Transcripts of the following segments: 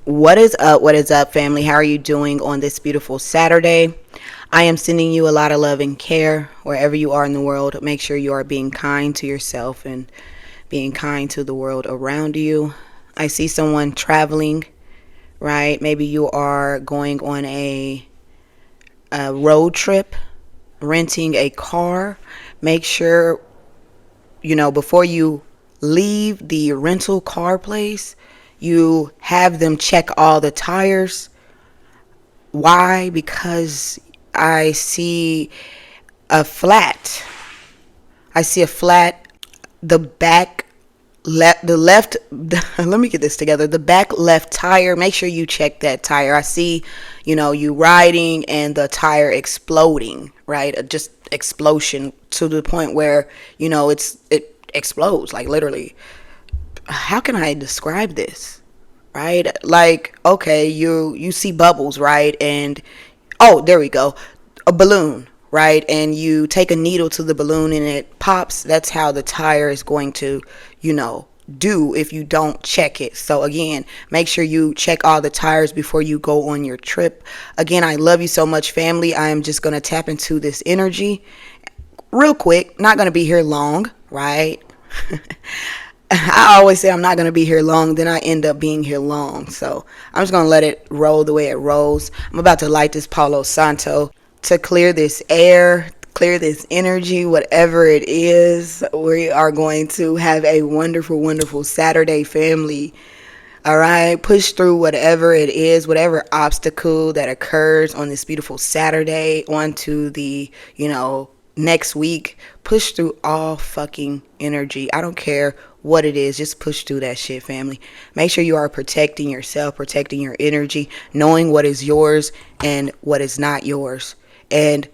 What is up? What is up, family? How are you doing on this beautiful Saturday? I am sending you a lot of love and care wherever you are in the world. Make sure you are being kind to yourself and being kind to the world around you. I see someone traveling, right? Maybe you are going on a road trip, renting a car. Make sure, before you leave the rental car place, you have them check all the tires. Why? Because I see a flat. I see a flat. The back left, let me get this together. The back left tire, make sure you check that tire. I see, you riding and the tire exploding, right? Just explosion to the point where, it explodes, like literally. How can I describe this? Right? Like, okay, you see bubbles, right? And oh, there we go. A balloon, right? And you take a needle to the balloon and it pops. That's how the tire is going to, do if you don't check it. So again, make sure you check all the tires before you go on your trip. Again, I love you so much, family. I am just going to tap into this energy real quick. Not going to be here long, right? I always say I'm not going to be here long, then I end up being here long. So I'm just going to let it roll the way it rolls. I'm about to light this Palo Santo to clear this air, clear this energy, whatever it is. We are going to have a wonderful, wonderful Saturday, family. All right, push through whatever it is, whatever obstacle that occurs on this beautiful Saturday onto the, next week. Push through all fucking energy. I don't care what it is, just push through that shit, family. Make sure you are protecting yourself, protecting your energy, knowing what is yours and what is not yours, and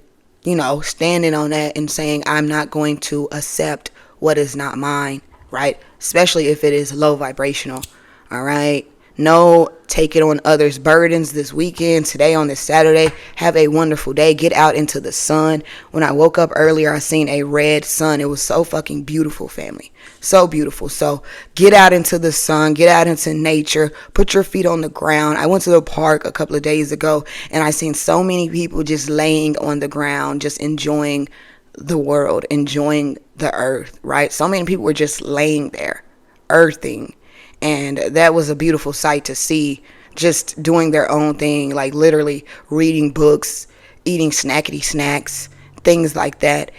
standing on that and saying, I'm not going to accept what is not mine, right? Especially if it is low vibrational. All right, no taking on others' burdens this weekend. Today on this Saturday, have a wonderful day. Get out into the sun. When I woke up earlier, I seen a red sun. It was so fucking beautiful, family. So beautiful. So get out into the sun. Get out into nature. Put your feet on the ground. I went to the park a couple of days ago, and I seen so many people just laying on the ground, just enjoying the world, enjoying the earth, right? So many people were just laying there, earthing. And that was a beautiful sight to see, just doing their own thing, like literally reading books, eating snackety snacks, things like that.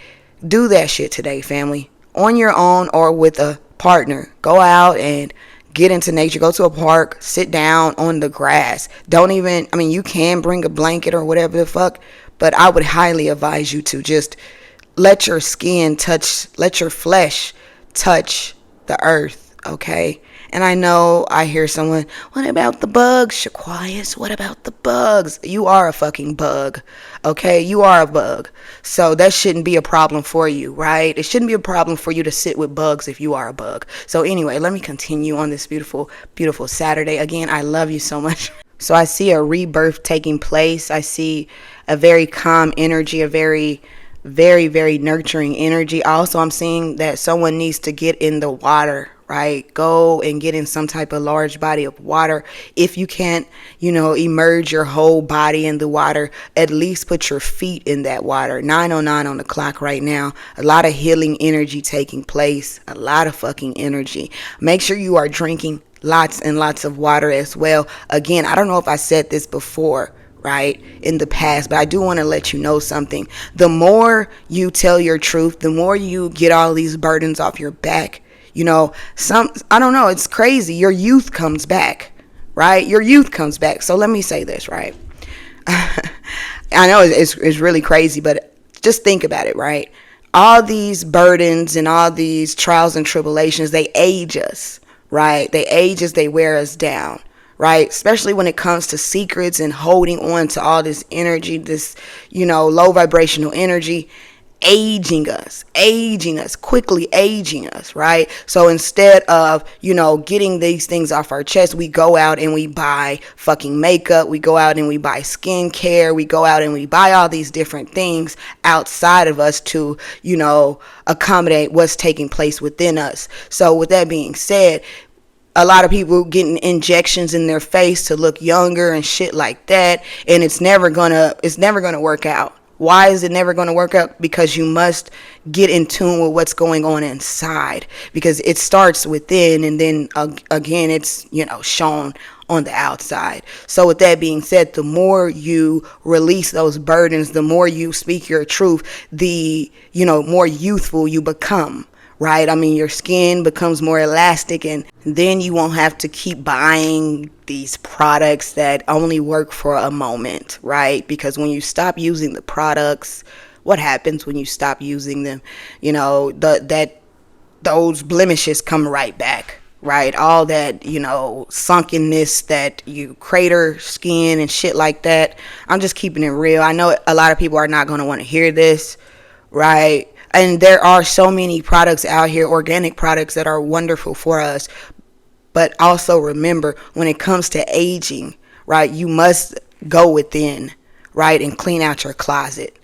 Do that shit today, family. On your own or with a partner. Go out and get into nature. Go to a park. Sit down on the grass. You can bring a blanket or whatever the fuck, but I would highly advise you to just let your skin touch, let your flesh touch the earth, okay? And I know I hear someone, what about the bugs, Shaquias? What about the bugs? You are a fucking bug, okay? You are a bug. So that shouldn't be a problem for you, right? It shouldn't be a problem for you to sit with bugs if you are a bug. So anyway, let me continue on this beautiful, beautiful Saturday. Again, I love you so much. So I see a rebirth taking place. I see a very calm energy, a very, very, very nurturing energy. Also, I'm seeing that someone needs to get in the water, right? Go and get in some type of large body of water. If you can't, immerse your whole body in the water, at least put your feet in that water. 9:09 on the clock right now. A lot of healing energy taking place. A lot of fucking energy. Make sure you are drinking lots and lots of water as well. Again, I don't know if I said this before, right, in the past, but I do want to let you know something. The more you tell your truth, the more you get all these burdens off your back. I don't know, it's crazy. Your youth comes back, right? Your youth comes back. So let me say this, right? I know it's really crazy, but just think about it, right? All these burdens and all these trials and tribulations, they age us, right? They age us, they wear us down, right? Especially when it comes to secrets and holding on to all this energy, this, low vibrational energy. Aging us, quickly aging us, right? So instead of, getting these things off our chest, we go out and we buy fucking makeup. We go out and we buy skincare. We go out and we buy all these different things outside of us to, accommodate what's taking place within us. So with that being said, a lot of people getting injections in their face to look younger and shit like that, and it's never gonna work out. Why is it never going to work out? Because you must get in tune with what's going on inside, because it starts within, and then again it's shown on the outside. So with that being said, the more you release those burdens, the more you speak your truth, the more youthful you become, right? I mean, your skin becomes more elastic, and then you won't have to keep buying these products that only work for a moment, right? Because when you stop using the products, what happens when you stop using them? Those blemishes come right back, right? All that, sunkenness that you crater skin and shit like that. I'm just keeping it real. I know a lot of people are not going to want to hear this, right? And there are so many products out here, organic products, that are wonderful for us. But also remember, when it comes to aging, right, you must go within, right, and clean out your closet.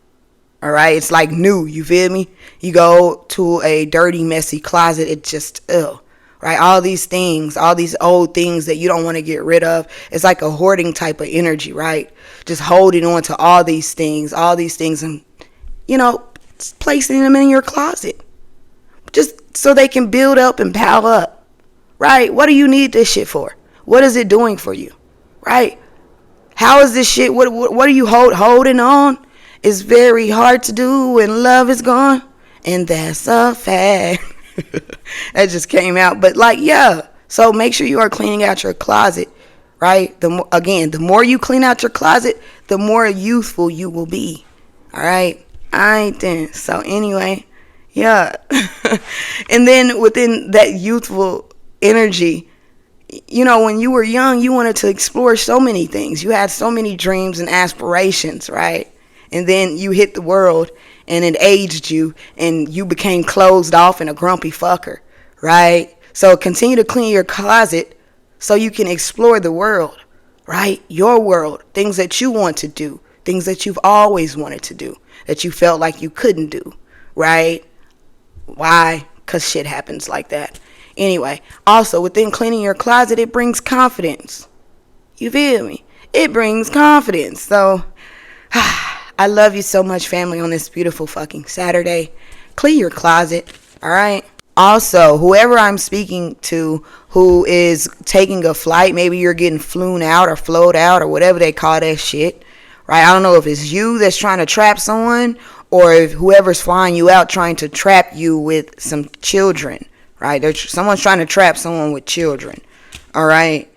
All right, it's like new, you feel me? You go to a dirty, messy closet, it just, right? All these things, all these old things that you don't want to get rid of. It's like a hoarding type of energy, right? Just holding on to all these things, and, placing them in your closet just so they can build up and pile up, right? What do you need this shit for? What is it doing for you, right? How is this shit, what are you holding on? It's very hard to do when love is gone, and that's a fact. That just came out. But so make sure you are cleaning out your closet, right? The more you clean out your closet, the more youthful you will be. All right. Then. So anyway, yeah. And then within that youthful energy, when you were young, you wanted to explore so many things. You had so many dreams and aspirations, right? And then you hit the world, and it aged you, and you became closed off and a grumpy fucker, right? So continue to clean your closet so you can explore the world, right? Your world, things that you want to do, things that you've always wanted to do, that you felt like you couldn't do, right? Why? Because shit happens like that. Anyway, also within cleaning your closet, it brings confidence. You feel me? It brings confidence. So, I love you so much, family, on this beautiful fucking Saturday. Clean your closet, all right? Also, whoever I'm speaking to who is taking a flight, maybe you're getting flown out or flowed out or whatever they call that shit, right? I don't know if it's you that's trying to trap someone, or if whoever's flying you out trying to trap you with some children, right? Someone's trying to trap someone with children, all right?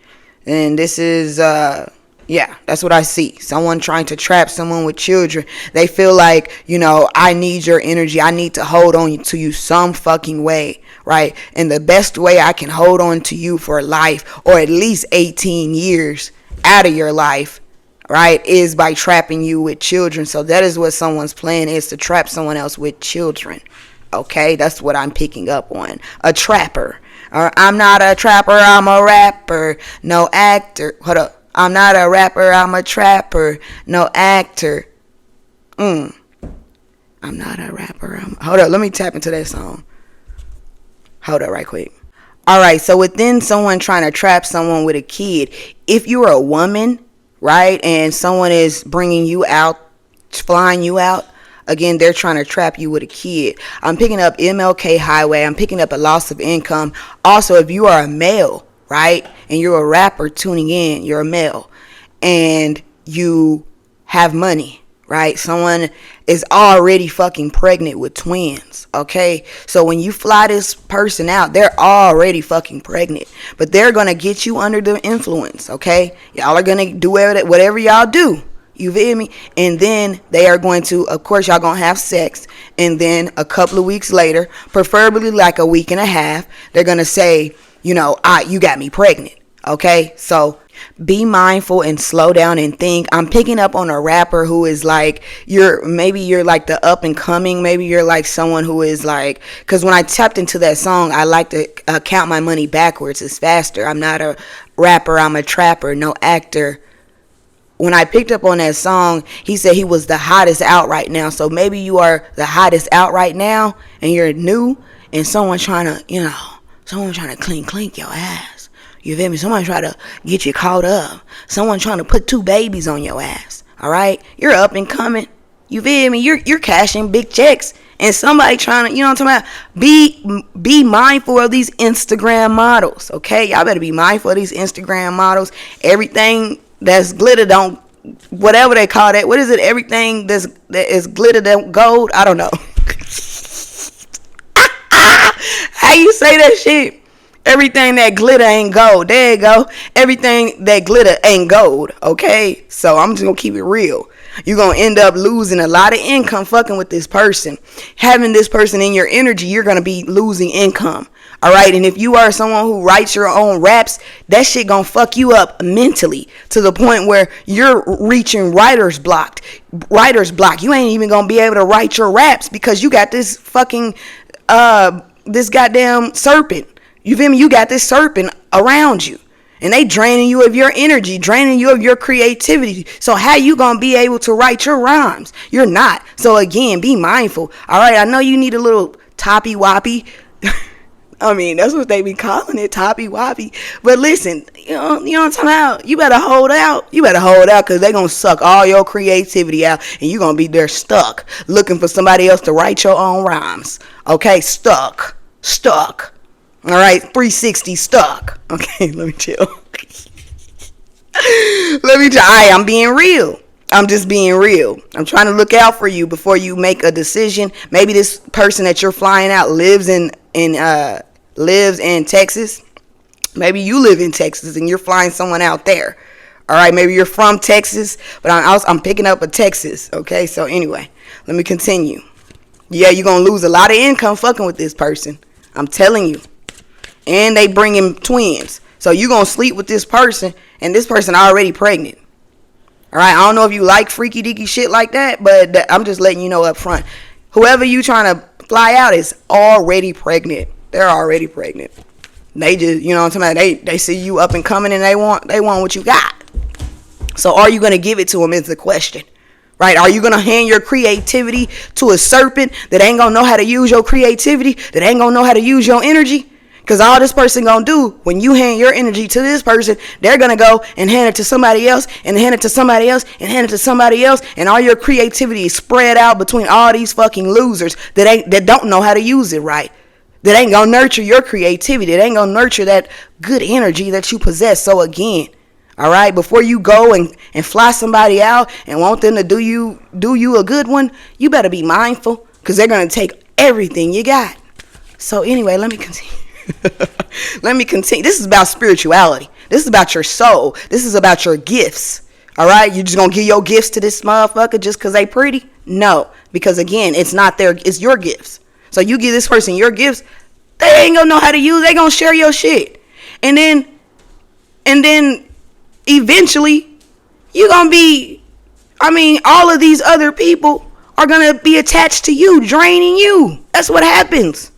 And this is, that's what I see. Someone trying to trap someone with children. They feel like, I need your energy. I need to hold on to you some fucking way, right? And the best way I can hold on to you for life, or at least 18 years out of your life, right, is by trapping you with children. So that is what someone's plan is, to trap someone else with children. Okay, that's what I'm picking up on. A trapper. Or I'm not a trapper, I'm a rapper. No actor. Hold up. I'm not a rapper, I'm a trapper. No actor. I'm not a rapper. Hold up, let me tap into that song. Hold up right quick. Alright, so within someone trying to trap someone with a kid, if you're a woman, right, and someone is bringing you out, flying you out, again, they're trying to trap you with a kid. I'm picking up MLK Highway. I'm picking up a loss of income. Also, if you are a male, right, and you're a rapper tuning in, you're a male, and you have money, right? Someone is already fucking pregnant with twins, okay? So when you fly this person out, they're already fucking pregnant, but they're going to get you under the influence, okay? Y'all are going to do whatever y'all do. You feel me? And then they are going to, of course, y'all going to have sex. And then a couple of weeks later, preferably like a week and a half, they're going to say, you got me pregnant. Okay? So be mindful and slow down and think. I'm picking up on a rapper who is like, maybe you're like the up and coming. Maybe you're like someone who is like, because when I tapped into that song, I like to count my money backwards. It's faster. I'm not a rapper. I'm a trapper. No actor. When I picked up on that song, he said he was the hottest out right now. So maybe you are the hottest out right now, and you're new, and someone trying to clink your ass, You feel me? Someone try to get you caught up. Someone trying to put 2 babies on your ass. All right? You're up and coming. You feel me? You're cashing big checks. And somebody trying to, you know what I'm talking about? Be mindful of these Instagram models. Okay? Y'all better be mindful of these Instagram models. Everything that's glitter don't, whatever they call that. What is it? Everything that is glitter don't gold? I don't know. How you say that shit? Everything that glitter ain't gold. There you go. Everything that glitter ain't gold. Okay? So I'm just going to keep it real. You're going to end up losing a lot of income fucking with this person. Having this person in your energy, you're going to be losing income. All right? And if you are someone who writes your own raps, that shit going to fuck you up mentally to the point where you're reaching writer's block. You ain't even going to be able to write your raps because you got this fucking, this goddamn serpent. You feel me? You got this serpent around you. And they draining you of your energy, draining you of your creativity. So how you going to be able to write your rhymes? You're not. So again, be mindful. All right, I know you need a little toppy-woppy. I mean, that's what they be calling it, toppy-woppy. But listen, you know what I'm talking about? You better hold out. You better hold out because they're going to suck all your creativity out. And you're going to be there stuck looking for somebody else to write your own rhymes. Okay, stuck. All right, 360 stuck. Okay, let me chill. I'm being real. I'm just being real. I'm trying to look out for you before you make a decision. Maybe this person that you're flying out lives in Texas. Maybe you live in Texas and you're flying someone out there. All right, maybe you're from Texas, but I'm picking up a Texas. Okay, so anyway, let me continue. Yeah, you're going to lose a lot of income fucking with this person. I'm telling you. And they bring in twins. So you're going to sleep with this person, and this person already pregnant. All right, I don't know if you like freaky deaky shit like that, but I'm just letting you know up front. Whoever you trying to fly out is already pregnant. They're already pregnant. They just, you know what I'm talking about? They see you up and coming, and they want what you got. So are you going to give it to them is the question. Right? Are you going to hand your creativity to a serpent that ain't going to know how to use your creativity, that ain't going to know how to use your energy? Because all this person going to do, when you hand your energy to this person, they're going to go and hand it to somebody else, and hand it to somebody else, and hand it to somebody else, and all your creativity is spread out between all these fucking losers that don't know how to use it right. That ain't going to nurture your creativity. That ain't going to nurture that good energy that you possess. So again, all right, before you go and fly somebody out and want them to do you a good one, you better be mindful because they're going to take everything you got. So anyway, let me continue. This is about spirituality. This is about your soul. This is about your gifts. All right, you just gonna give your gifts to this motherfucker just because they pretty? No, because again, it's your gifts. So you give this person your gifts, they ain't gonna know how to use. They gonna share your shit, and then eventually you gonna be. I mean, all of these other people are gonna be attached to you, draining you. That's what happens.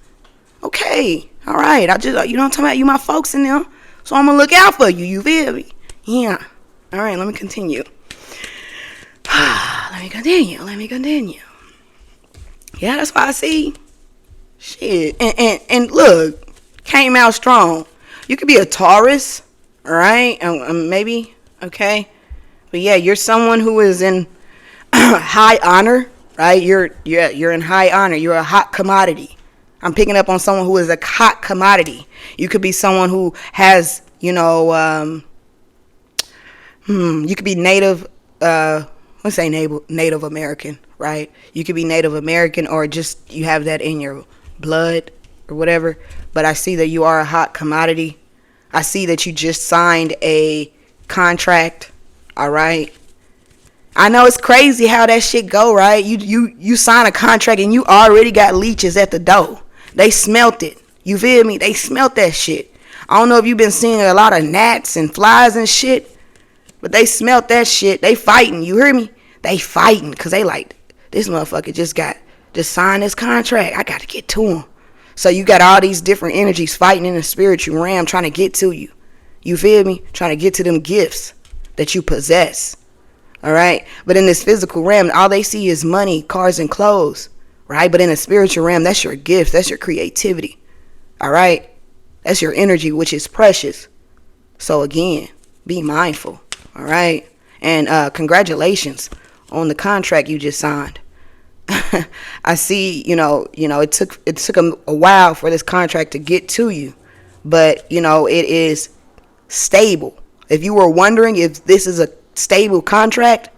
Okay. All right, you know what I'm talking about? You my folks in there, so I'm going to look out for you. You feel me? Yeah. All right, let me continue. Let me continue. Yeah, that's why I see. Shit. And look, came out strong. You could be a Taurus, all right? Maybe, okay? But yeah, you're someone who is in high honor, right? You're in high honor. You're a hot commodity. I'm picking up on someone who is a hot commodity. You could be someone who has, you could be Native American, right? You could be Native American or just you have that in your blood or whatever. But I see that you are a hot commodity. I see that you just signed a contract, all right? I know it's crazy how that shit go, right? You sign a contract and you already got leeches at the door. They smelt it. You feel me? They smelt that shit. I don't know if you've been seeing a lot of gnats and flies and shit, but they smelt that shit. They fighting. You hear me? They fighting because they like, this motherfucker just signed this contract. I got to get to him. So you got all these different energies fighting in the spiritual realm trying to get to you. You feel me? Trying to get to them gifts that you possess. All right? But in this physical realm, all they see is money, cars, and clothes. Right? But in a spiritual realm, that's your gift. That's your creativity. All right? That's your energy, which is precious. So again, be mindful. All right. And congratulations on the contract you just signed. I see, it took a while for this contract to get to you, but it is stable. If you were wondering if this is a stable contract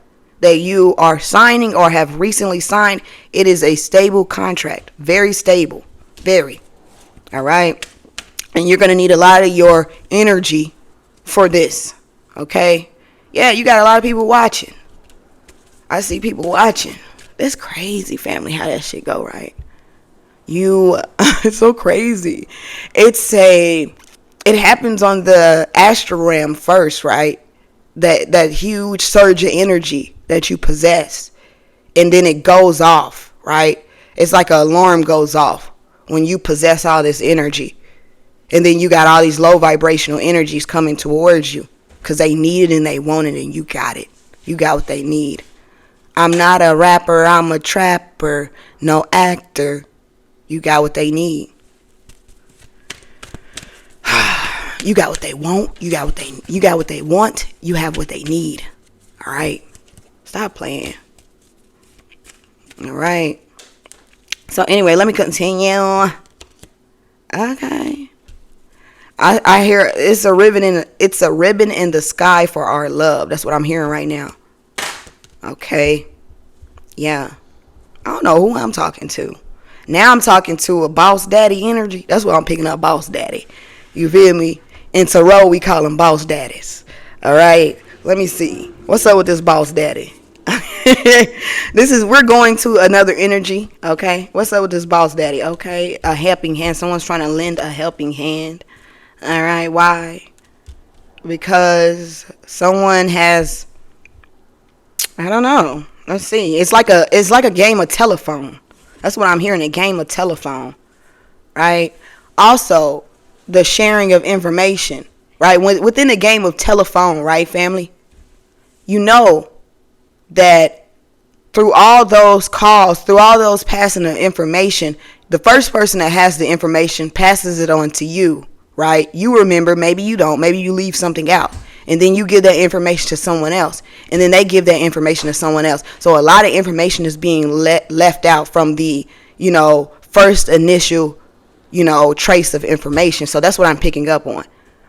that you are signing or have recently signed, it is a stable contract. Very stable. Very. All right. And you're going to need a lot of your energy for this. Okay. Yeah, you got a lot of people watching. I see people watching. It's crazy, family, how that shit go, right? It's so crazy. It happens on the astral realm first, right? That huge surge of energy that you possess. And then it goes off, right? It's like an alarm goes off when you possess all this energy. And then you got all these low vibrational energies coming towards you because they need it and they want it and you got it. You got what they need. I'm not a rapper, I'm a trapper, no actor. You got what they need. You got what they want. You got what they want. You have what they need. All right. Stop playing. All right. So anyway, let me continue. Okay. I hear it's a ribbon in the sky for our love. That's what I'm hearing right now. Okay. Yeah. I don't know who I'm talking to. Now I'm talking to a boss daddy energy. That's what I'm picking up, boss daddy. You feel me? In Tarot, we call them boss daddies. All right. Let me see. What's up with this boss daddy? We're going to another energy. Okay. What's up with this boss daddy? Okay. A helping hand. Someone's trying to lend a helping hand. All right. Why? Because someone has, I don't know. Let's see. It's like a game of telephone. That's what I'm hearing, a game of telephone. Right? Also, the sharing of information. Right? Within the game of telephone, right, family? You know that through all those calls, through all those passing of information, the first person that has the information passes it on to you. Right? You remember, maybe you don't, maybe you leave something out. And then you give that information to someone else. And then they give that information to someone else. So a lot of information is being left out from the, first initial, trace of information. So that's what I'm picking up on,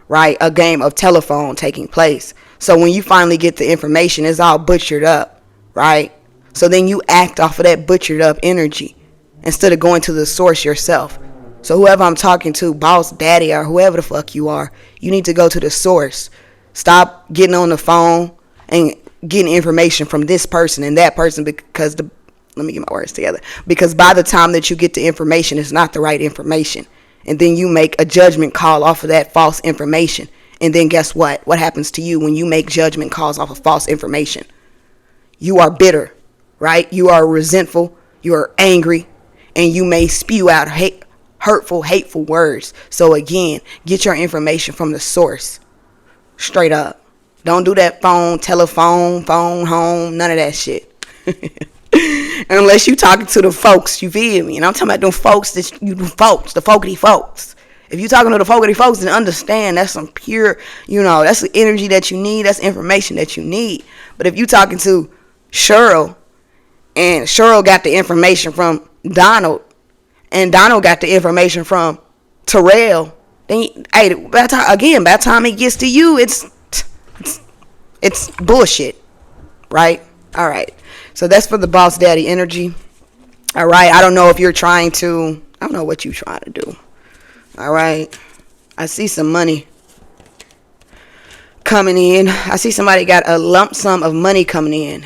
right? A game of telephone taking place. So when you finally get the information, it's all butchered up, right? So then you act off of that butchered up energy instead of going to the source yourself. So whoever I'm talking to, boss, daddy, or whoever the fuck you are, you need to go to the source. Stop getting on the phone and getting information from this person and that person because let me get my words together. Because by the time that you get the information, it's not the right information. And then you make a judgment call off of that false information. And then guess what? What happens to you when you make judgment calls off of false information? You are bitter, right? You are resentful. You are angry. And you may spew out hurtful, hateful words. So again, get your information from the source. Straight up. Don't do that telephone, phone, home, none of that shit. Unless you talking to the folks, you feel me? And I'm talking about them folks, the folkity folks. If you talking to the folkity folks, then understand that's some pure, that's the energy that you need. That's information that you need. But if you talking to Cheryl, and Cheryl got the information from Donald, and Donald got the information from Terrell, then, hey, by the time it gets to you, it's bullshit, right? All right. So that's for the boss daddy energy. All right. I don't know if you're I don't know what you're trying to do. All right. I see some money coming in. I see somebody got a lump sum of money coming in.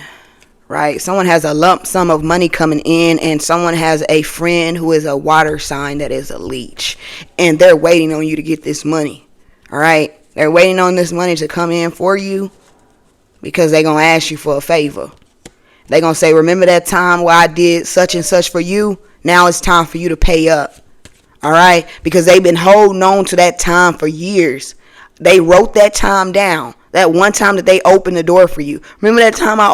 Right? Someone has a lump sum of money coming in, and someone has a friend who is a water sign that is a leech, and they're waiting on you to get this money. All right? They're waiting on this money to come in for you because they're going to ask you for a favor. They're going to say, remember that time where I did such and such for you? Now it's time for you to pay up. All right? Because they've been holding on to that time for years. They wrote that time down. That one time that they opened the door for you. Remember that time I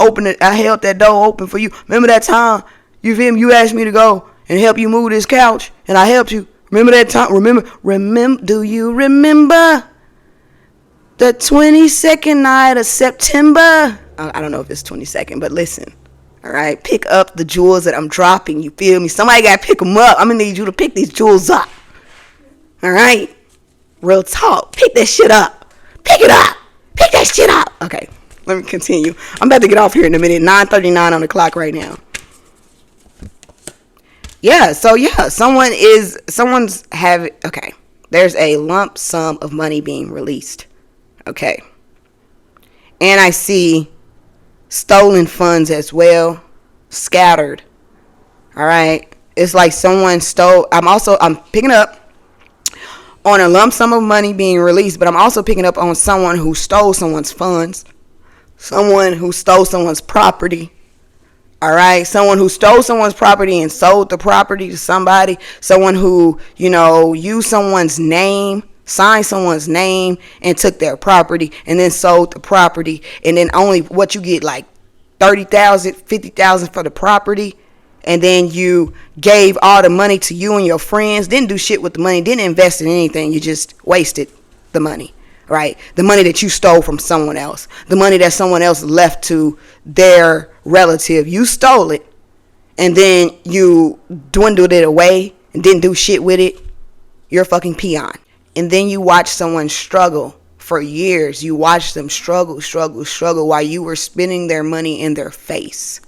held that door open for you? Remember that time, you feel me? You asked me to go and help you move this couch, and I helped you. Remember that time? Do you remember? the 22nd night of September. I don't know if it's 22nd, but listen. All right, pick up the jewels that I'm dropping. You feel me? Somebody got to pick them up. I'm going to need you to pick these jewels up. All right? Real talk. Pick that shit up. Pick it up. Pick that shit up. Okay, let me continue. I'm about to get off here in a minute. 9:39 on the clock right now. Yeah, so yeah, okay. There's a lump sum of money being released. Okay. And I see stolen funds as well, scattered. All right. It's like someone stole. I'm picking up on a lump sum of money being released, but I'm also picking up on someone who stole someone's funds, someone who stole someone's property. All right. Someone who stole someone's property and sold the property to somebody, someone who, used someone's name, signed someone's name and took their property and then sold the property, and then only what you get, like 30,000, 50,000 for the property, and then you gave all the money to you and your friends, didn't do shit with the money, didn't invest in anything, you just wasted the money, right? The money that you stole from someone else, the money that someone else left to their relative, you stole it, and then you dwindled it away and didn't do shit with it. You're a fucking peon. And then you watch someone struggle for years. You watch them struggle while you were spending their money in their face.